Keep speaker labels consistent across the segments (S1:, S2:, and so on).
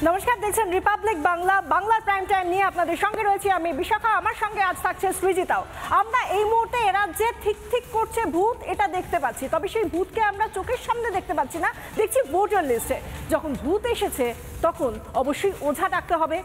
S1: নমস্কার, দেখছেন রিপাবলিক বাংলা। বাংলার প্রাইম টাইম নিয়ে আপনাদের সঙ্গে রয়েছি আমি বিশাখা, আমার সঙ্গে আজ থাকছে সৃজিতাও। আমরা এই মুহূর্তে এরা যে ঠিক ঠিক করছে ভূত, এটা দেখতে পাচ্ছি, তবে সেই ভূতকে আমরা চোখের সামনে দেখতে পাচ্ছি না, দেখছি ভোটার লিস্টে। যখন ভূত এসেছে তখন অবশ্যই ওঝা ডাকতে হবে,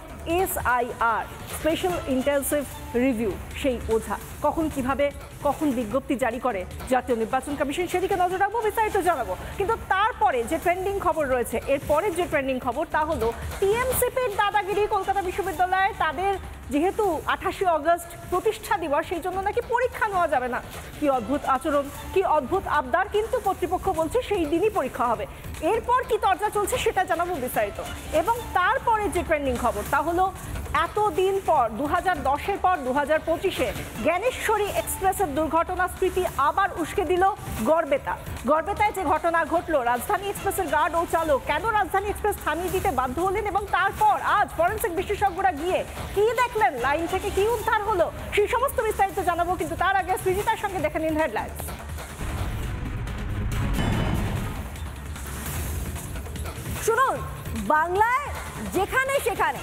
S1: SIR, স্পেশাল ইন্টেন্সিভ রিভিউ। সেই ওঝা কখন কিভাবে কখন বিজ্ঞপ্তি জারি করে জাতীয় নির্বাচন কমিশন, সেদিকে নজর রাখবো, বিস্তারিত জানাবো। কিন্তু তারপরে যে ট্রেন্ডিং খবর রয়েছে, এরপরের যে ট্রেন্ডিং খবর তা হলো TMCPর দাদাগিরি। কলকাতা বিশ্ববিদ্যালয়ে তাদের যেহেতু 28 অগস্ট প্রতিষ্ঠা দিবস, সেই জন্য নাকি পরীক্ষা নেওয়া যাবে না। কি অদ্ভুত আচরণ, কি অদ্ভুত আবদার, কিন্তু কর্তৃপক্ষ বলছে সেই দিনই পরীক্ষা হবে। এরপর কি তরজা চলছে সেটা জানাবো বিস্তারিত। এবং তারপরে যে ট্রেন্ডিং খবর তা হলো এতদিন পর 2010-এর পর 2025-এ জ্ঞানেশ্বরী এক্সপ্রেসের দুর্ঘটনা স্মৃতি আবার উস্কে দিল গড়বেতায় যে ঘটনা ঘটলো, রাজধানী এক্সপ্রেসের গার্ড ও চালক কেন রাজধানী এক্সপ্রেস থামিয়ে দিতে বাধ্য হলেন, এবং তারপর আজ ফরেন্সিক বিশেষজ্ঞরা গিয়ে কি দেখলেন, লাইন থেকে কি উদ্ধার হলো, সেই সমস্ত বিস্তারিত জানাবো। কিন্তু তার আগে সৃজিতার সঙ্গে দেখে নিন হেডলাইন্স। শুনুন, বাংলায় যেখানে সেখানে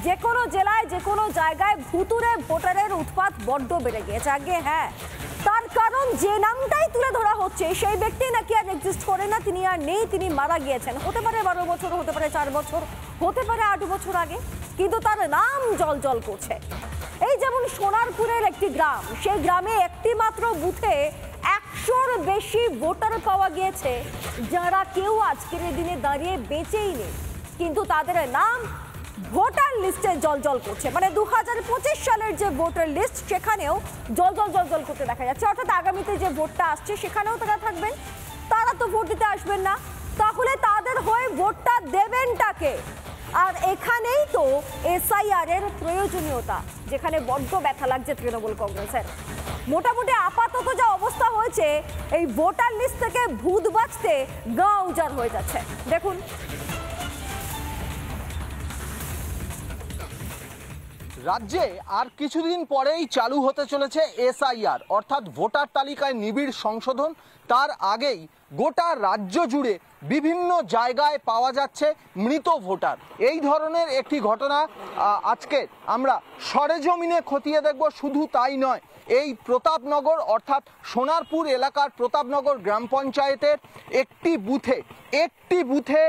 S1: যে কোনো জেলায় যে কোনো জায়গায় ভুতুরে ভোটারের উৎপাত বড্ড বেড়ে গিয়েছে। আগে হ্যাঁ, তার কারণ যে নামটাই তুলে ধরা হচ্ছে সেই ব্যক্তি নাকি আর এক্সিস্ট করে না, তিনি আর নেই, তিনি মারা গিয়েছেন। হতে পারে 12 বছর, হতে পারে 4 বছর, হতে পারে 8 বছর আগে, কিন্তু তার নাম জল করছে। এই যেমন সোনারপুরের একটি গ্রাম, সেই গ্রামে একটি মাত্র বুথে 100-র বেশি ভোটার পাওয়া গিয়েছে, যারা কেউ আজকের দিনে দাঁড়িয়ে বেঁচেই নেই, কিন্তু তাদের নাম ভোটার লিস্টে জল করছে। মানে 2025 সালের যে ভোটার লিস্ট, সেখানেও জল করতে দেখা যাচ্ছে। অর্থাৎ আগামীতে যে ভোটটা আসছে সেখানেও তারা থাকবেন, তারা তো ভোট দিতে আসবেন না, তাহলে তাদের হয়ে ভোটটা দেবেনটাকে? আর এখানেই তো SIR এর প্রয়োজনীয়তা, যেখানে বড্ড ব্যথা লাগছে তৃণমূল কংগ্রেসের। মোটামুটি আপাতত যা অবস্থা হয়েছে, এই ভোটার লিস্ট থেকে ভূত বাঁচতে গা উজাড় হয়ে যাচ্ছে। দেখুন,
S2: রাজ্যে আর কিছুদিন পরেই চালু হতে চলেছে SIR, অর্থাৎ ভোটার তালিকায় নিবিড় সংশোধন। তার আগেই গোটা রাজ্য জুড়ে বিভিন্ন জায়গায় পাওয়া যাচ্ছে মৃত ভোটার। এই ধরনের একটি ঘটনা আজকে আমরা সরেজমিনে খতিয়ে দেখব। শুধু তাই নয়, এই প্রতাপনগর অর্থাৎ সোনারপুর এলাকার প্রতাপনগর গ্রাম পঞ্চায়েতের একটি বুথে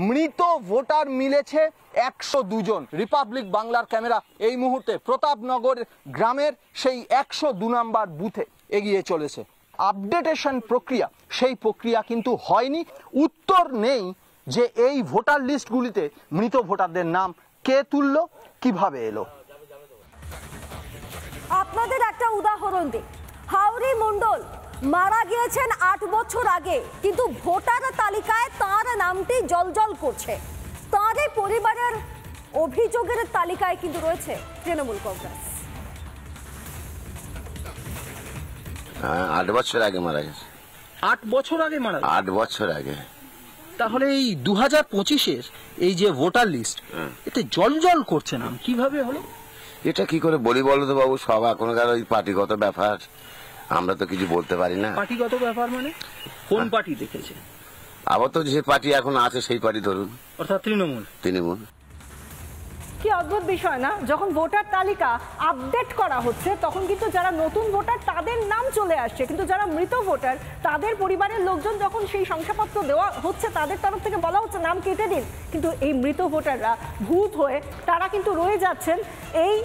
S2: মৃত ভোটার মিলেছে 102 জন। রিপাবলিক বাংলার ক্যামেরা এই মুহূর্তে প্রতাপনগর গ্রামের সেই 102 নম্বর বুথে এগিয়ে চলেছে। আপডেটেশন প্রক্রিয়া, সেই প্রক্রিয়া কিন্তু হয়নি। উত্তর নেই যে এই ভোটার লিস্টগুলিতে মৃত ভোটারদের নাম কে তুললো, কিভাবে এলো।
S3: আপনাদের একটা উদাহরণ দিই, হাওড়ি মণ্ডল মারা গিয়েছেন 8 বছর আগে, কিন্তু ভোটার তালিকায় তার নামটি জল করছে। তার পরিবারের অভিযোগের তালিকায় কিন্তু রয়েছে তৃণমূল কংগ্রেস।
S4: 8 বছর আগে মারা গেছে।
S2: 8 বছর আগে মারা গেছে?
S4: 8 বছর আগে।
S2: তাহলে এই 2025-এর এই যে ভোটার লিস্ট, এতে জল করছে নাম, কিভাবে হলো?
S4: এটা কি করে বলি বলো তো বাবু, সব এখনকার ওই পার্টিগত ব্যাপার, আমরা তো কিছু বলতে পারি না।
S2: পার্টিগত ব্যাপার মানে কোন পার্টি দেখেছে?
S4: আবার তো যে পার্টি এখন আছে সেই পার্টি ধরুন,
S2: অর্থাৎ তৃণমূল।
S1: কি অদ্ভুত বিষয় না, যখন ভোটার তালিকা আপডেট করা হচ্ছে তখন কিন্তু যারা নতুন ভোটার তাদের নাম চলে আসছে, কিন্তু যারা মৃত ভোটার তাদের পরিবারের লোকজন যখন সেই শংসাপত্র দেওয়া হচ্ছে তাদের তরফ থেকে বলা হচ্ছে নাম কেটে দিন, কিন্তু এই মৃত ভোটাররা ভূত হয়ে তারা কিন্তু রয়ে যাচ্ছেন এই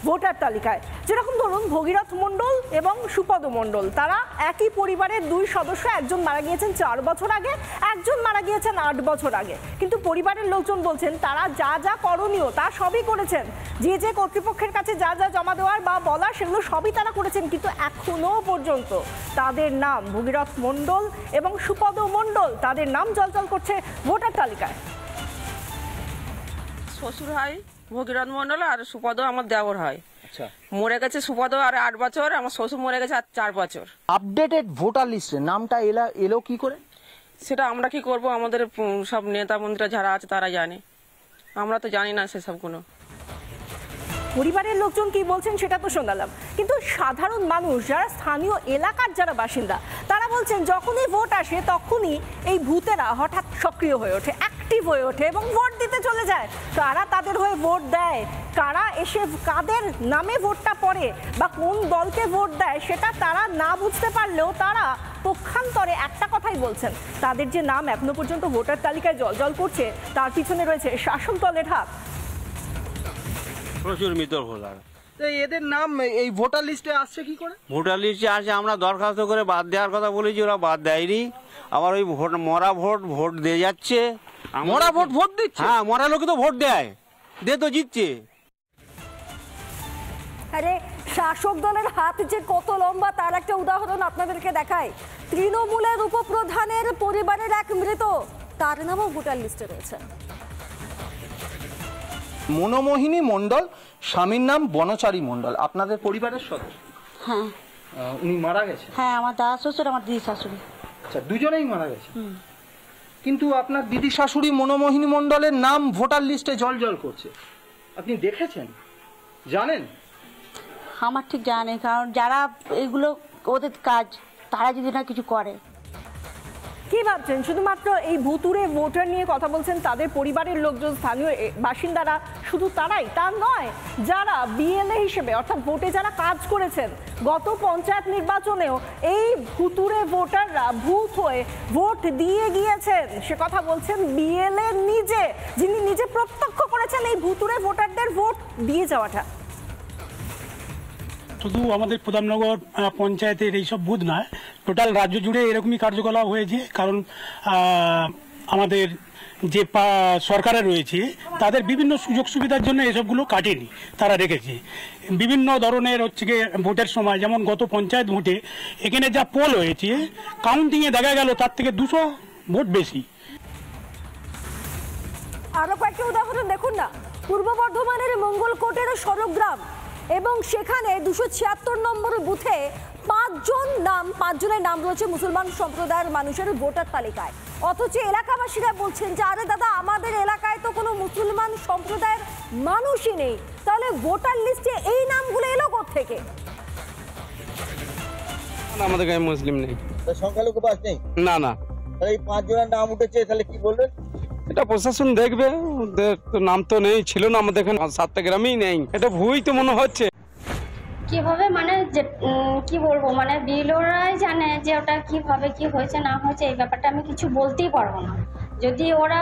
S1: ভোটার তালিকায়। যেরকম ধরুন ভগীরথ মণ্ডল এবং সুপদ মণ্ডল, তারা একই পরিবারের 2 সদস্য, একজন মারা গিয়েছেন 4 বছর আগে, একজন মারা গিয়েছেন 8 বছর আগে, কিন্তু পরিবারের লোকজন বলছেন তারা যা করণীয় তা সবই করেছেন, যে কর্তৃপক্ষের কাছে যা জমা দেওয়ার বা বলার সেগুলো সবই তারা করেছেন, কিন্তু এখনো পর্যন্ত তাদের নাম ভগীরথ মণ্ডল এবং সুপদ মণ্ডল, তাদের নাম জল করছে ভোটার তালিকায়।
S5: শ্বশুর হয় ভগীরথ মণ্ডল আর সুপদ আমার দেওর হয়। আচ্ছা, মরে গেছে সুপদ আর 8 বছর, আমার শ্বশুর মরে গেছে আর 4 বছর।
S2: আপডেটেড ভোটার লিস্টে নামটা এলো কি করে?
S5: সেটা আমরা কি করব, আমাদের সব নেতা মন্ত্রী যারা আছে তারা জানে, আমরা তো জানি না সেসব কোনো।
S1: পরিবারের লোকজন কি বলছেন সেটা তো শোনালাম, কিন্তু সাধারণ মানুষ যারা স্থানীয় এলাকার যারা বাসিন্দা তারা বলছেন যখনই ভোট আসে তখনই এই ভূতেরা হঠাৎ সক্রিয় হয়ে ওঠে। অ্যাক্টিভ হয়ে ওঠে এবং ভোট দিতে চলে যায়। কারা তাদের হয়ে ভোট দেয়, কারা এসে কাদের নামে ভোটটা পড়ে বা কোন দলকে ভোট দেয়, সেটা তারা না বুঝতে পারলেও তারা পক্ষান্তরে একটা কথাই বলছেন, তাদের যে নাম এখনো পর্যন্ত ভোটার তালিকায় জলজল করছে তার পিছনে রয়েছে শাসক দলের হাত।
S6: প্রচুর মৃত ভোটার।
S2: তো এদের নাম এই ভোটার লিস্টে আসছে কি করে?
S6: ভোটার লিস্টে আসে, আমরা দরখাস্ত করে বাদ দেওয়ার কথা বলেছি, ওরা বাদ দেয়নি। আবার ওই ভোট মরা ভোট দিয়ে যাচ্ছে।
S2: মরা ভোট দিচ্ছে?
S6: হ্যাঁ, মরা লোকে তো ভোট দেয়, দিয়ে তো জিতছে।
S3: আরে শাসক দলের হাত যে কত লম্বা তার একটা উদাহরণ আপনাদেরকে দেখায়। তৃণমূলের উপপ্রধানের পরিবারের এক মৃত, তার নামও ভোটার লিস্টে রয়েছে।
S2: মনোমোহিনী মণ্ডল, স্বামীর নাম বনচারী মণ্ডল, আপনাদের পরিবারের সদস্য?
S7: হ্যাঁ।
S2: উনি মারা গেছে?
S7: হ্যাঁ, আমার দাদা শ্বশুর, আমার দিদি শাশুড়ি।
S2: আচ্ছা, দুজনেই মারা গেছে। কিন্তু আপনার দিদি শাশুড়ি মনোমোহিনী মণ্ডলের নাম ভোটার লিস্টে জলজল করছে, আপনি দেখেছেন, জানেন?
S7: আমার ঠিক জানা নেই, কারণ যারা এগুলো ওদের কাজ, তারা যদি না কিছু করে।
S1: কি ভাবছেন, শুধুমাত্র এই ভুতুড়ে ভোটার নিয়ে কথা বলছেন তাদের পরিবারের লোকজন, স্থানীয় বাসিন্দারা, শুধু তারাই? তা নয়, যারা বিএলএ হিসেবে অর্থাৎ ভোটে যারা কাজ করেছেন গত পঞ্চায়েত নির্বাচনেও এই ভুতুড়ে ভোটাররা ভূত হয়ে ভোট দিয়ে গিয়েছেন, সে কথা বলছেন বিএলএ নিজে, যিনি নিজে প্রত্যক্ষ করেছেন এই ভুতুড়ে ভোটারদের ভোট দিয়ে যাওয়াটা।
S8: শুধু আমাদের প্রধাননগর পঞ্চায়েতের এইসব বুথ নয়, টোটাল রাজ্য জুড়ে এরকমই কার্যকলাপ হয়েছে। কারণ আমাদের যে সরকারে রয়েছে তাদের বিভিন্ন সুযোগ সুবিধার জন্য এসবগুলো কাটেনি, তারা রেখেছে। বিভিন্ন ধরনের হচ্ছে গিয়ে ভোটের সময়, যেমন গত পঞ্চায়েত ভোটে এখানে যা পোল হয়েছে, কাউন্টিংয়ে দেখা গেল তার থেকে 200 ভোট বেশি।
S3: আরো কয়েকটি উদাহরণ দেখুন না, পূর্ব বর্ধমানের মঙ্গলকোটের সরগ্রাম, এবং সেখানে 276 নম্বর বুথে 5 জনের নাম রয়েছে মুসলমান সম্প্রদায়ের মানুষের ভোটার তালিকায়। অথচ এলাকাবাসীরা বলছেন যে আরে দাদা, আমাদের এলাকায় তো কোনো মুসলমান সম্প্রদায়ের মানুষই নেই, তাহলে ভোটার লিস্টে এই নামগুলো এলো কোত্থেকে?
S6: আমাদের গায়ে মুসলিম নেই,
S9: সংখ্যালঘু বাস নেই।
S6: না না,
S9: এই 5 জনের নাম উঠেছে, তাহলে কি বলবেন?
S6: এটা প্রশাসন দেখবে, ওদের তো নাম তো নেই, ছিল না আমাদের এখানে 7টা গ্রামেই নেই, এটা ভুই তো মনে হচ্ছে।
S10: কিভাবে মানে যে কি বলবো, মানে বিএলওরাই জানে যে ওটা কিভাবে কি হয়েছে না হয়েছে, এই ব্যাপারটা আমি কিছু বলতেই পারবো না। যদি ওরা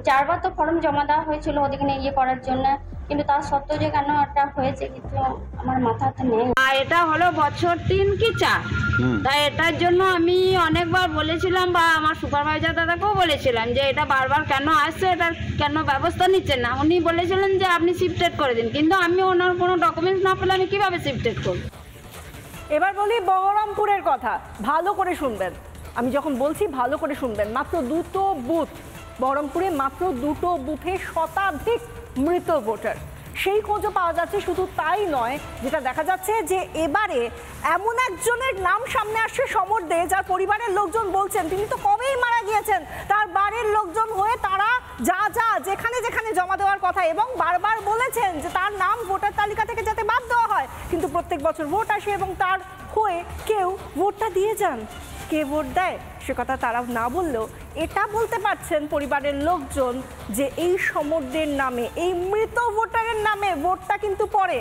S10: 4বার তো ফর্ম জমা দেওয়া হয়েছিল ওদিকে ইয়ে করার জন্য, কিন্তু তার সত্ত্বেও যে কেন এটা হয়েছে কিন্তু আমার মাথাতে নেই।
S11: এটা হলো বছর 3 কি 4, তাই এটার জন্য আমি অনেকবার বলেছিলাম বা আমার সুপারভাইজার দাদাকেও বলেছিলাম যে এটা বারবার কেন আসছে, এটার কেন ব্যবস্থা নিচ্ছেন না। উনি বলেছিলেন যে আপনি শিফটেড করে দিন, কিন্তু আমি ওনার কোনো ডকুমেন্টস না পেলে আমি কিভাবে শিফটেড করব?
S1: এবার বলি বহরমপুরের কথা, ভালো করে শুনবেন, আমি যখন বলছি ভালো করে শুনবেন। মাত্র 2টো বুথ, বহরমপুরে মাত্র 2টো বুথে শতাধিক মৃত ভোটার, সেই খোঁজও পাওয়া যাচ্ছে। শুধু তাই নয়, যেটা দেখা যাচ্ছে যে এবারে এমন একজনের নাম সামনে আসছে সমর দে, যার পরিবারের লোকজন বলছেন তিনি তো কবেই মারা গিয়েছেন, তার বাড়ির লোকজন হয়ে তারা যেখানে যেখানে জমা দেওয়ার কথা এবং বারবার বলেছেন যে তার নাম ভোটার তালিকা থেকে যাতে বাদ দেওয়া হয়, কিন্তু প্রত্যেক বছর ভোট আসে এবং তার হয়ে কেউ ভোটটা দিয়ে যান। কে ভোট দেয় সে কথা তারা না বললেও এটা বলতে পারছেন পরিবারের লোকজন যে এই সমরদের নামে, এই মৃত ভোটারের নামে ভোটটা কিন্তু পড়ে।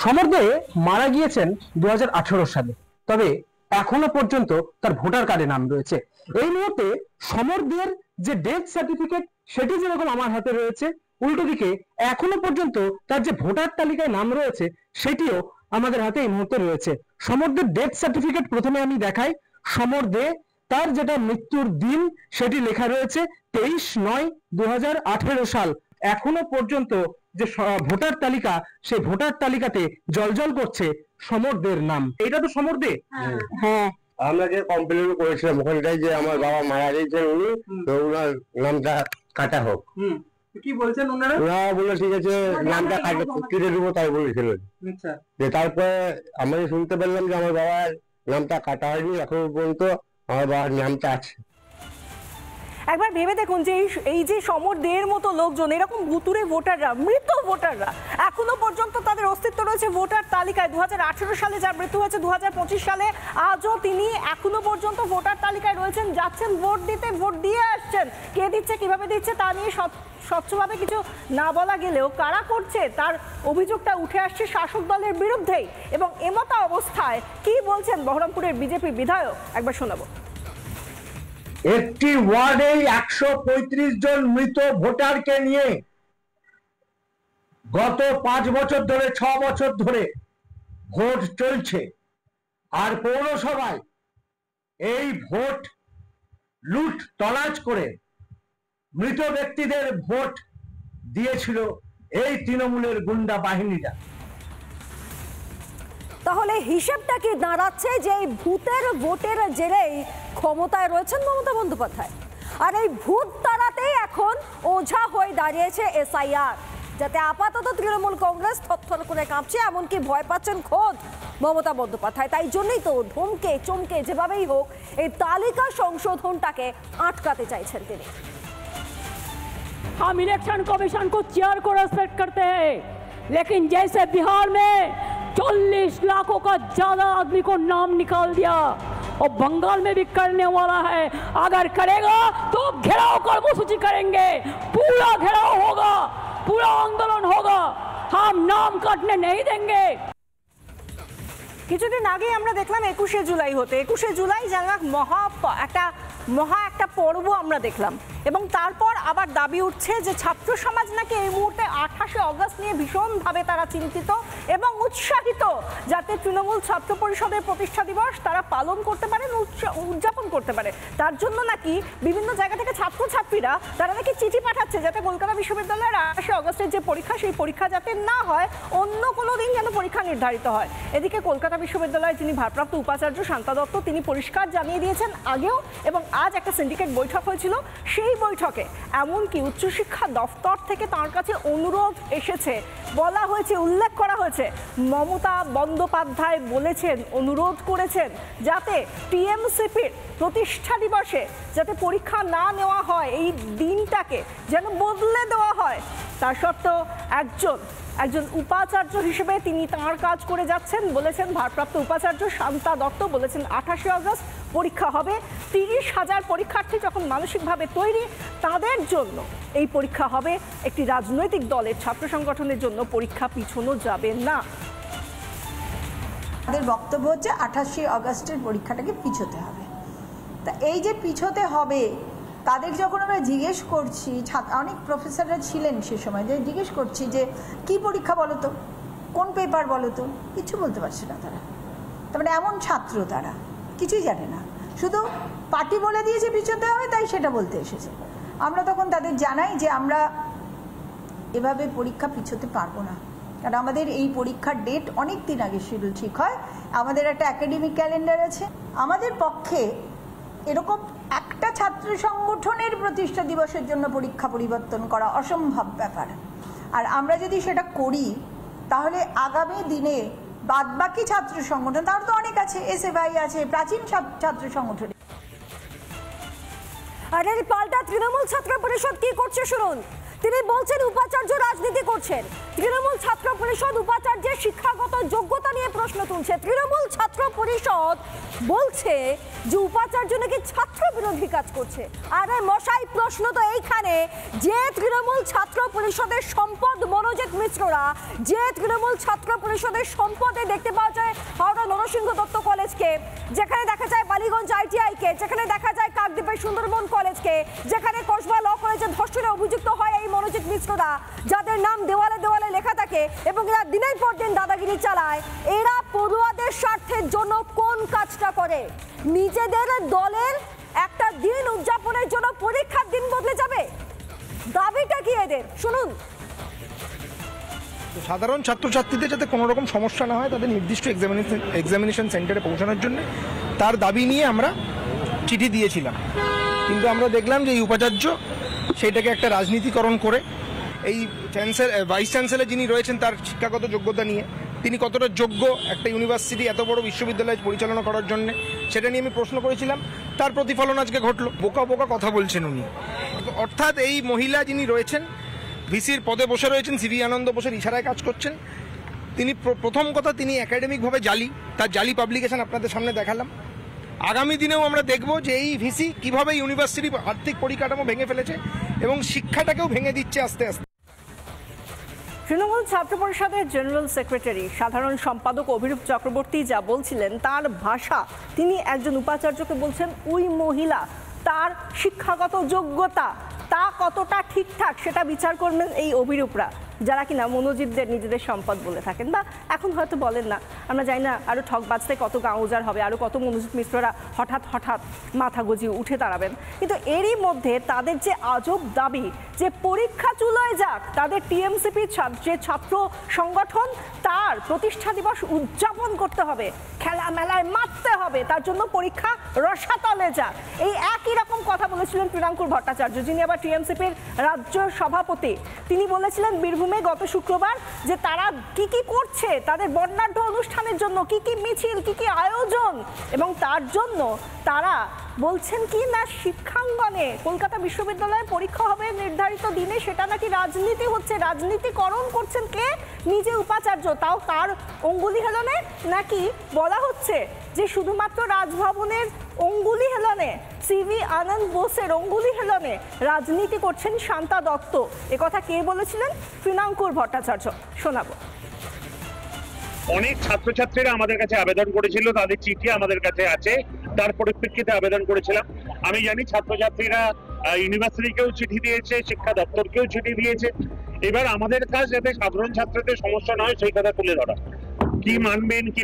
S12: সমর দে মারা গিয়েছেন 2018 সালে, তবে এখনো পর্যন্ত তার ভোটার কার্ডে নাম রয়েছে। এই মুহূর্তে সমর দের যে ডেথ সার্টিফিকেট সেটি যেরকম আমার হাতে রয়েছে, উল্টো দিকে এখনো পর্যন্ত তার যে ভোটার তালিকায় নাম রয়েছে সেটিও আমাদের হাতে এই মুহূর্তে রয়েছে। সমর দের ডেথ সার্টিফিকেট প্রথমে আমি দেখাই। সমর দে, তার যেটা মৃত্যুর দিন সেটি লেখা রয়েছে 23/9/2018 সাল। এখনো পর্যন্ত যে ভোটার তালিকা, সেই ভোটার তালিকাতে জলজল করছে সমর দের নাম। এটা তো সমর দে?
S4: হ্যাঁ, আমরা যে কমপ্লেন করেছিলাম ওখানটায় যে আমার বাবা মারা গেছেন, উনি তো ওনার নামটা কাটা হোক।
S12: কি বলছেন ওনারা?
S4: ওনারা বলে ঠিক আছে নামটা কেটে দেবো, তাই বলেছিলেন। যে তারপরে আমি শুনতে পেলাম যে আমার বাবার নামটা কাটা হয়নি, এখন পর্যন্ত আমার বাবার নামটা আছে।
S1: একবার ভেবে দেখুন যে এই যে সমর দেয়ের মতো লোকজন, এরকম ভুতুরে ভোটাররা, মৃত ভোটাররা, এখনো পর্যন্ত তাদের অস্তিত্ব রয়েছে ভোটার তালিকায়। 2018 সালে যার মৃত্যু হয়েছে, 2025 সালে আজও তিনি এখনো পর্যন্ত ভোটার তালিকায় রয়েছেন, যাচ্ছেন ভোট দিতে, ভোট দিয়ে আসছেন। কে দিচ্ছে, কিভাবে দিচ্ছে তা নিয়ে স্বচ্ছভাবে কিছু না বলা গেলেও কারা করছে তার অভিযোগটা উঠে আসছে শাসক দলের বিরুদ্ধেই। এবং এমতো অবস্থায় কি বলছেন বহরমপুরের বিজেপি বিধায়ক, একবার শোনাবো।
S13: একটি ওয়ার্ডে 135 জন মৃত ভোটারকে নিয়ে গত 5 বছর ধরে 6 বছর ধরে ভোট চলছে। আর পৌরসভায় এই ভোট লুট তলাজ করে মৃত ব্যক্তিদের ভোট দিয়েছিল এই তৃণমূলের গুন্ডা বাহিনীরা।
S3: তাহলে হিসেবটা কি দাঁড়াচ্ছে যে এই ভূতের ভোটের জেরেই ক্ষমতায় রয়েছেন মমতা বন্দ্যোপাধ্যায়, আর এই ভূত তাড়াতেই এখন ওঝা হয়ে দাঁড়িয়েছে এসআইআর, যাতে আপাতত তৃণমূল কংগ্রেস থরথর করে কাঁপছে, এমনকি ভয় পাচ্ছেন খোদ মমতা বন্দ্যোপাধ্যায়। তাই জন্যই তো ধমকে চমকে যেভাবেই হোক এই তালিকা সংশোধনটাকে আটকাতে চাইছেন তিনি।
S14: हम इलेक्शन कमीशन को चेयर को रेस्पेक्ट करते हैं, लेकिन जैसे बिहार में 40 लाखों का ज्यादा आदमी को नाम निकाल दिया और बंगाल में भी करने वाला है, अगर करेगा तो घेराव कर्मसूची करेंगे, पूरा घेराव होगा, पूरा आंदोलन होगा, हम नाम काटने नहीं देंगे।
S1: কিছুদিন আগে আমরা দেখলাম 21শে জুলাই হতে, 21শে জুলাই যেন মহা একটা পর্ব আমরা দেখলাম। এবং তারপর আবার দাবি উঠছে যে ছাত্র সমাজ নাকি এই মুহূর্তে 28শে অগস্ট নিয়ে ভীষণভাবে তারা চিন্তিত এবং উৎসাহিত, যাতে তৃণমূল ছাত্র পরিষদের প্রতিষ্ঠা দিবস তারা পালন করতে পারেন, উদযাপন করতে পারে। তার জন্য নাকি বিভিন্ন জায়গা থেকে ছাত্রছাত্রীরা তারা নাকি চিঠি পাঠাচ্ছে যাতে কলকাতা বিশ্ববিদ্যালয়ের 28শে অগস্টের যে পরীক্ষা, সেই পরীক্ষা যাতে না হয়, অন্য কোনো দিন যেন পরীক্ষা নির্ধারিত হয়। এদিকে কলকাতা বিশ্ববিদ্যালয়ের যিনি ভারপ্রাপ্ত উপাচার্য শান্তা দত্ত, তিনি পরিষ্কার জানিয়ে দিয়েছেন আগেও এবং আজ একটা সিন্ডিকেট বৈঠক হয়েছিল, সেই বৈঠকে এমনকি উচ্চশিক্ষা দফতর থেকে তার কাছে অনুরোধ এসেছে, বলা হয়েছে, উল্লেখ করা হয়েছে, মমতা বন্দ্যোপাধ্যায় বলেছেন, অনুরোধ করেছেন যাতে টিএমসিপির প্রতিষ্ঠা দিবসে যাতে পরীক্ষা না নেওয়া হয়, এই দিনটাকে যেন বদলে দেওয়া হয়। তার সত্ত্বেও একজন উপাচার্য হিসেবে তিনি তাঁর কাজ করে যাচ্ছেন। বলেছেন ভারপ্রাপ্ত উপাচার্য শান্তা দত্ত বলেছেন 28শে অগস্ট পরীক্ষা হবে। 30,000 পরীক্ষার্থী যখন মানসিকভাবে তৈরি, তাদের জন্য এই পরীক্ষা হবে। একটি রাজনৈতিক দলের ছাত্র সংগঠনের জন্য পরীক্ষা পিছনো যাবে না।
S15: তাদের বক্তব্য হচ্ছে 28শে অগস্টের পরীক্ষাটাকে পিছোতে হবে। তা এই যে পিছোতে হবে, তাদের যখন আমরা জিজ্ঞেস করছি, অনেক প্রফেসররা ছিলেন সে সময়, যে জিজ্ঞেস করছি যে কি পরীক্ষা বলো তো, কোন পেপার বলো তো, কিছু বলতে পারছে না তারা। তার মানে এমন ছাত্র, তারা কিছুই জানে না, শুধু পার্টি বলে দিয়েছে পিছোতে হবে, তাই সেটা বলতে এসেছে। আমরা তখন তাদের জানাই যে আমরা এভাবে পরীক্ষা পিছোতে পারবো না, কারণ আমাদের এই পরীক্ষার ডেট অনেক দিন আগে শিডিউল ঠিক হয়, আমাদের একটা একাডেমিক ক্যালেন্ডার আছে। আমাদের পক্ষে এরকম একটা ছাত্র সংগঠনের প্রতিষ্ঠা দিবসের জন্য পরীক্ষা পরিবর্তন করা অসম্ভব ব্যাপার। আর আমরা যদি সেটা করি, তাহলে আগামী দিনে বাদবাকি ছাত্র সংগঠন, তার তো অনেক আছে, এসএফআই আছে, প্রাচীন ছাত্র সংগঠন।
S3: আর এর পাল্টা তৃণমূল ছাত্র পরিষদ কি করছে শুনুন। তিনি বলছেন উপাচার্য রাজনীতি করছেন। তৃণমূল ছাত্র পরিষদ উপাচার্যের শিক্ষাগত যোগ্যতা নিয়ে প্রশ্ন তুলছে। তৃণমূল ছাত্র পরিষদ বলছে যে উপাচার্য নাকি ছাত্র বিরোধী কাজ করছে। আরে মশাই, প্রশ্ন তো এইখানে যে তৃণমূল ছাত্র পরিষদের সম্পদ মনোজিৎ মিশ্ররা, যে তৃণমূল ছাত্র পরিষদের সম্পদে দেখতে পাওয়া যায় হাওড়া নরসিংহ দত্ত কলেজকে, যেখানে দেখা যায় বালিগঞ্জ আইটিআইকে, যেখানে দেখা যায় কাকদ্বীপের সুন্দরবন কলেজকে, যেখানে কসবা ল কলেজে ধর্ষণে অভিযুক্ত হয় এই মনোজিৎ মিশ্ররা, যাদের নাম দেওয়ালে দেওয়ালে লেখা থাকে এবং এরা দিনের পর দিন দাদাগিরি চালায়, এরা পড়ুয়াদের স্বার্থের জন্য কোন কাজটা করে? নিজেদের দলের একটা দিন উদযাপনের জন্য পরীক্ষার দিন বদলে যাবে? দাবিটা কি এদের শুনুন।
S16: সাধারণ ছাত্রছাত্রীদের যাতে কোনো রকম সমস্যা না হয়, তাদের নির্দিষ্ট এক্সামিনেশন সেন্টারে পৌঁছানোর জন্য তার দাবি নিয়ে আমরা চিঠি দিয়েছিলাম। কিন্তু আমরা দেখলাম যে এই উপাচার্য সেইটাকে একটা রাজনীতিকরণ করে, এই ভাইস চ্যান্সেলর যিনি রয়েছেন তার শিক্ষাগত যোগ্যতা নিয়ে তিনি কতটা যোগ্য একটা ইউনিভার্সিটি, এত বড় বিশ্ববিদ্যালয় পরিচালনা করার জন্য, সেটা নিয়ে আমি প্রশ্ন করেছিলাম। তার প্রতিফলন আজকে ঘটলো। বোকা বোকা কথা বলছেন উনি। অর্থাৎ এই মহিলা যিনি রয়েছেন, ভিসির পদে বসে রয়েছেন, সিভি আনন্দ বোসের ইশারায় কাজ করছেন। তিনি প্রথম কথা, তিনি একাডেমিকভাবে জালি, তার জালি পাবলিকেশন আপনাদের সামনে দেখালাম। আগামী দিনেও আমরা দেখব যে এই ভিসি কিভাবে ইউনিভার্সিটির আর্থিক পরিকাঠামো ভেঙে ফেলেছে এবং শিক্ষাটাকেও ভেঙে দিচ্ছে আস্তে আস্তে।
S1: তৃণমূল ছাত্র পরিষদের জেনারেল সেক্রেটারি সাধারণ সম্পাদক অভিরূপ চক্রবর্তী যা বলছিলেন তার ভাষা, তিনি একজন উপাচার্যকে বলছেন ওই মহিলা, তার শিক্ষাগত যোগ্যতা তা কতটা ঠিকঠাক সেটা বিচার করবেন এই অভিরূপরা, যারা কিনা মনোজিতদের নিজেদের সম্পদ বলে থাকেন বা এখন হয়তো বলেন না। আমরা জানি না আরও ঠক বাজতে কত গাঁওজার হবে, আরও কত মনোজিত মিশ্ররা হঠাৎ মাথা গজিয়ে উঠে দাঁড়াবেন। কিন্তু এরই মধ্যে তাদের যে আজব দাবি যে পরীক্ষা চুলোয় যাক, তাদের টিএমসিপি যে ছাত্র সংগঠন তার প্রতিষ্ঠা দিবস উদযাপন করতে হবে, খেলা মেলায় মারতে হবে, তার জন্য পরীক্ষা রসাতলে যাক। এই একই রকম কথা বলেছিলেন পিনাঙ্কুর ভট্টাচার্য, যিনি আবার টিএমসিপির রাজ্য সভাপতি। তিনি বলেছিলেন বীরভূমে গত শুক্রবার যে তারা কি কি করছে, তাদের বর্ণাঢ্য অনুষ্ঠানের জন্য কি কি মিছিল, কি কি আয়োজন, এবং তার জন্য তারা বলছেন কি না শিক্ষাঙ্গনে কলকাতা বিশ্ববিদ্যালয়ে পরীক্ষা হবে নির্ধারিত দিনে, সেটা নাকি রাজনীতি হচ্ছে। রাজনীতিকরণ করছেন কে? নিজে উপাচার্য, তাও তার অঙ্গুলি হেলনে। নাকি বলা হচ্ছে যে শুধুমাত্র রাজভবনের অঙ্গুলি হেলনে, সিভি আনন্দ বোসের অঙ্গুলি হেলনে রাজনীতি করছেন শান্তা দত্ত। একথা কে বলেছিলেন? পিনাঙ্কুর ভট্টাচার্য। শোনাবো।
S17: অনেক ছাত্রছাত্রীরা আমাদের কাছে আবেদন করেছিল, তাদের চিঠি আমাদের কাছে আছে, তার পরিপ্রেক্ষিতে আবেদন করেছিলাম। আমি জানি ছাত্রছাত্রীরা ইউনিভার্সিটিকেও চিঠি দিয়েছে, শিক্ষা দপ্তরকেও চিঠি দিয়েছে। এবার আমাদের কাজ যাতে সাধারণ ছাত্রদের সমস্যা নয় সেই কথা তুলে ধরা। কি মানবেন কি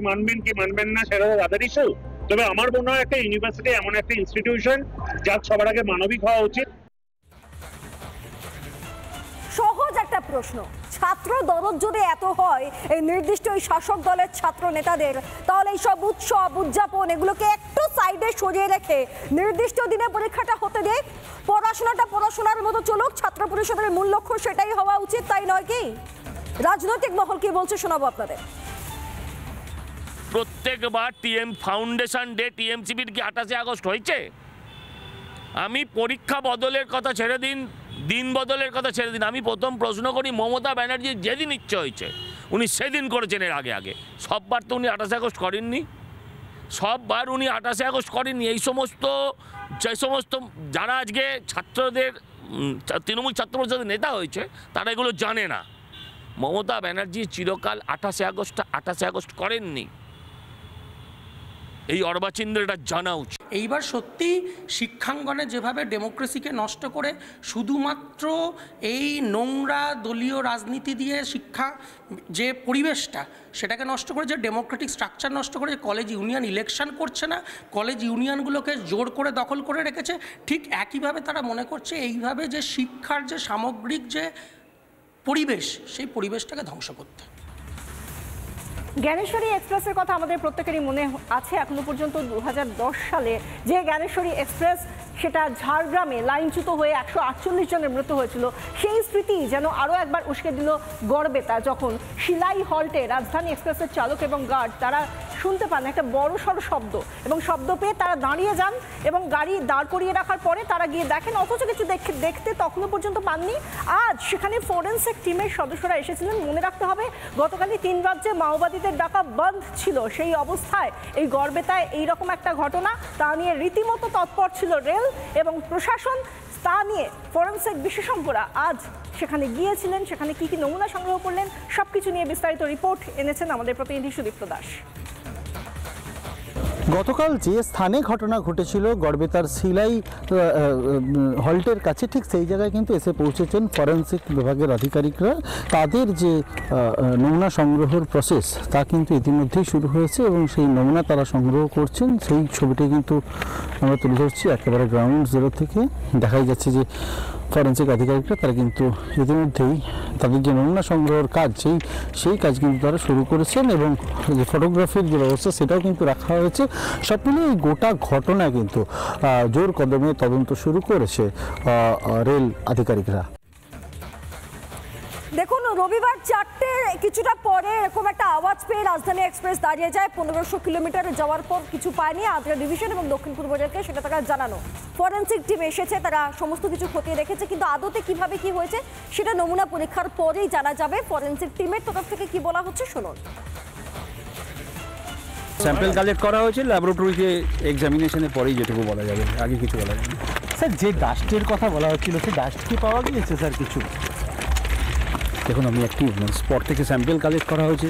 S17: মানবেন না সেটা তাদের ইস্যু। তবে আমার মনে হয় একটা ইউনিভার্সিটি এমন একটা ইনস্টিটিউশন যার সবার আগে মানবিক হওয়া উচিত।
S3: সহজ একটা প্রশ্ন, ছাত্র দরদ যদি এত হয় এই নির্দিষ্ট এই শাসক দলের ছাত্র নেতাদের, তাহলে এইসব উৎসব উদযাপন এগুলোকে একটু সাইডে সরিয়ে রেখে নির্দিষ্ট দিনে পরীক্ষাটা হতে দেখ, পড়াশোনার মতো চলুক, ছাত্র পরিষদের মূল লক্ষ্য সেটাই হওয়া উচিত, তাই নয় কি? রাজনৈতিক মহল কি বলছে শোনাবো আপনাদের।
S18: প্রত্যেকবার ফাউন্ডেশন ডে টিএমসিপির কি 28 আগস্ট হয়েছে? আমি পরীক্ষা বদলের কথা ছেড়ে দিন, দিন বদলের কথা ছেড়ে দিন, আমি প্রথম প্রশ্ন করি মমতা ব্যানার্জির যেদিন ইচ্ছে হয়েছে উনি সেদিন করেছেন। এর আগে সববার তো উনি 28 আগস্ট করেননি, সববার উনি 28 আগস্ট করেননি। এই যে সমস্ত যারা আজকে ছাত্রদের তৃণমূল ছাত্র পরিষদের নেতা হয়েছে তারা এগুলো জানে না। মমতা ব্যানার্জি চিরকাল 28 আগস্ট করেননি, এই অর্বাচীনদের এটা জানা উচিত।
S19: এইবার সত্যি শিক্ষাঙ্গনে যেভাবে ডেমোক্রেসিকে নষ্ট করে শুধুমাত্র এই নোংরা দলীয় রাজনীতি দিয়ে শিক্ষা যে পরিবেশটা সেটাকে নষ্ট করে, যে ডেমোক্রেটিক স্ট্রাকচার নষ্ট করে, যে কলেজ ইউনিয়ন ইলেকশন করছে না, কলেজ ইউনিয়নগুলোকে জোর করে দখল করে রেখেছে, ঠিক একইভাবে তারা মনে করছে এইভাবে যে শিক্ষার যে সামগ্রিক যে পরিবেশ সেই পরিবেশটাকে ধ্বংস করতে।
S1: জ্ঞানেশ্বরী এক্সপ্রেসের কথা আমাদের প্রত্যেকেরই মনে আছে। এখনো পর্যন্ত 2010 সালে যে জ্ঞানেশ্বরী এক্সপ্রেস সেটা ঝাড়গ্রামে লাইনচ্যুত হয়ে 148 জনের মৃত্যু হয়েছিল, সেই স্মৃতি যেন আরও একবার উস্কে দিল গড়বেতা, যখন শিলাই হল্টে রাজধানী এক্সপ্রেসের চালক এবং গার্ড তারা শুনতে পান একটা বড়সড় শব্দ, এবং শব্দ পেয়ে তারা দাঁড়িয়ে যান এবং গাড়ি দাঁড় করিয়ে রাখার পরে তারা গিয়ে দেখেন, অথচ কিছু দেখতে তখনও পর্যন্ত পাননি। আজ সেখানে ফরেন্সিক টিমের সদস্যরা এসেছিলেন। মনে রাখতে হবে গতকালই 3 রাজ্যে মাওবাদীদের ডাকা বন্ধ ছিল, সেই অবস্থায় এই গড়বেতায় এইরকম একটা ঘটনা, তা নিয়ে রীতিমতো তৎপর ছিল রেল এবং প্রশাসন। তা নিয়ে ফরেন্সিক বিশেষজ্ঞরা আজ সেখানে গিয়েছিলেন, সেখানে কি কি নমুনা সংগ্রহ করলেন সবকিছু নিয়ে বিস্তারিত রিপোর্ট এনেছেন আমাদের প্রতিনিধি সুদীপ্ত দাস।
S20: গতকাল যে স্থানে ঘটনা ঘটেছিল গড়বেতার সিলাই হল্টের কাছে, ঠিক সেই জায়গায় কিন্তু এসে পৌঁছেছেন ফরেন্সিক বিভাগের আধিকারিকরা। তাদের যে নমুনা সংগ্রহের প্রসেস তা কিন্তু ইতিমধ্যেই শুরু হয়েছে এবং সেই নমুনা তারা সংগ্রহ করছেন। সেই ছবিটি কিন্তু আমরা তুলে ধরছি একেবারে গ্রাউন্ড জিরো থেকে। দেখাই যাচ্ছে যে ফরেন্সিক আধিকারিকরা তারা কিন্তু ইতিমধ্যেই তাদের যে নমুনা সংগ্রহের কাজ সেই কাজ কিন্তু তারা শুরু করেছেন এবং যে ফটোগ্রাফির যে ব্যবস্থা সেটাও কিন্তু রাখা হয়েছে। সব মিলিয়ে এই গোটা ঘটনা কিন্তু জোর কদমে তদন্ত শুরু করেছে রেল আধিকারিকরা।
S3: দেখুন রবিবার 4টে কিছুটা পরে এরকম একটা আওয়াজ পেয়ে রাজধানী এক্সপ্রেস দাঁড়িয়ে যায়। 1500 কিলোমিটার যাওয়ার পর কিছু পায়নি আদ্রা ডিভিশন এবং দক্ষিণ পূর্ব রেলকে, সেটা তারা জানানো। ফরেন্সিক টিম এসেছে, তারা সমস্ত কিছু খতিয়ে দেখেছে, কিন্তু আদতে কিভাবে কি হয়েছে সেটা নমুনা পরীক্ষার পরেই জানা যাবে। ফরেন্সিক টিমের তরফ থেকে কি বলা হচ্ছে শুনুন।
S21: স্যাম্পল কালেক্ট করা হয়েছে, ল্যাবরেটরিতে এক্সামিনেশনের পরেই যেটুকু বলা যাবে, আগে কিছু বলা যাবে না।
S20: স্যার যে ডাস্টের কথা বলা হচ্ছিল সেই ডাস্ট কি পাওয়া গিয়েছে স্যার কিছু?
S21: দেখুন আমি অ্যাক্টিভ স্পট থেকে স্যাম্পল কালেক্ট করা হয়েছে,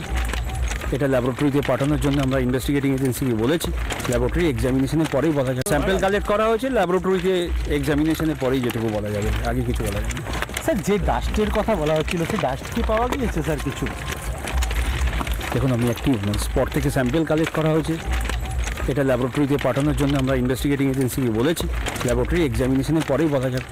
S21: এটা ল্যাবরেটরিতে পাঠানোর জন্য আমরা ইনভেস্টিগেটিং এজেন্সিকে বলেছি, ল্যাবরেটরি এক্সামিনেশনের পরেই বলা যাবে। স্যাম্পল কালেক্ট করা হয়েছে, ল্যাবরেটরিতে এক্সামিনেশনের পরেই যেটুকু বলা যাবে, আগে কিছু বলা যাবে না।
S20: স্যার যে ডাস্টের কথা বলা হচ্ছিল সেই ডাস্ট কি পাওয়া গিয়েছে স্যার কিছু?
S21: দেখুন আমি অ্যাক্টিভ স্পট থেকে স্যাম্পল কালেক্ট করা হয়েছে, এটা ল্যাবরেটরিতে পাঠানোর জন্য আমরা ইনভেস্টিগেটিং এজেন্সিকে বলেছি, ল্যাবরেটরি এক্সামিনেশনের পরেই বলা যাবে।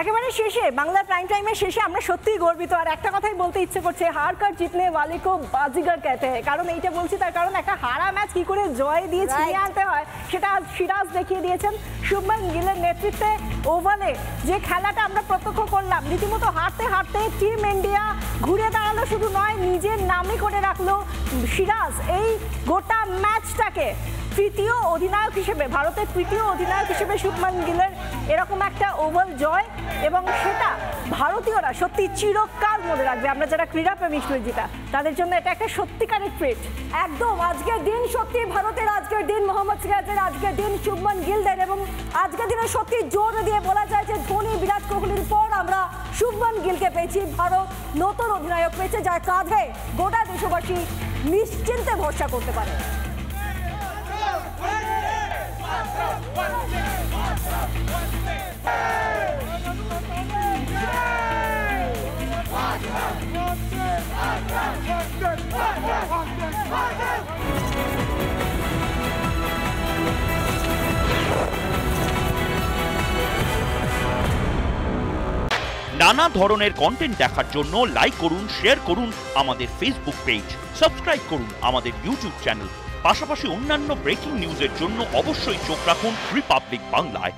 S1: একেবারে শেষে বাংলা প্রাইম টাইমের শেষে আমরা সত্যিই গর্বিত, আর একটা কথাই বলতে ইচ্ছে করছে, হার কার জিতনে ওয়ালে কো বাজিগার कहते हैं। কারণ এইটা বলছি তার কারণ একটা হারা ম্যাচ কি করে জয় দিয়ে ছিনিয়ে আনতে হয় সেটা আজ সিরাজ দেখিয়ে দিয়েছেন। শুভমান গিলের নেতৃত্বে ওভালে যে খেলাটা আমরা প্রত্যক্ষ করলাম, রীতিমতো হারতে হারতে টিম ইন্ডিয়া ঘুরে দাঁড়ালো, শুধু নয় নিজের নামে করে রাখলো সিরাজ এই গোটা ম্যাচটাকে। তৃতীয় অধিনায়ক হিসেবে, ভারতের তৃতীয় অধিনায়ক হিসেবে শুভমান গিলের এরকম একটা ওভাল জয়, এবং সেটা ভারতীয়রা সত্যি চিরকাল মনে রাখবে। আমরা যারা ক্রীড়াপ্রেমী সুজিতা, তাদের জন্য এটা একটা সত্যিকারের ট্রিট।
S3: একদম আজকের দিন সত্যি ভারতের আজকের দিন, মোহাম্মদ সিরাজের আজকের দিন, শুভমান গিলদের, এবং আজকের দিনে সত্যি জোর দিয়ে বলা যায় যে ধোনি বিরাট কোহলির পর আমরা শুভমান গিলকে পেয়েছি। ভারত নতুন অধিনায়ক পেয়েছে, যার কাঁধে গোটা দেশবাসী নিশ্চিন্তে ভরসা করতে পারে।
S22: নানা ধরনের কন্টেন্ট দেখার জন্য লাইক করুন, শেয়ার করুন আমাদের ফেসবুক পেজ, সাবস্ক্রাইব করুন আমাদের ইউটিউব চ্যানেল। পাশাপাশি অন্যান্য ব্রেকিং নিউজের জন্য অবশ্যই চোখ রাখুন রিপাবলিক বাংলায়।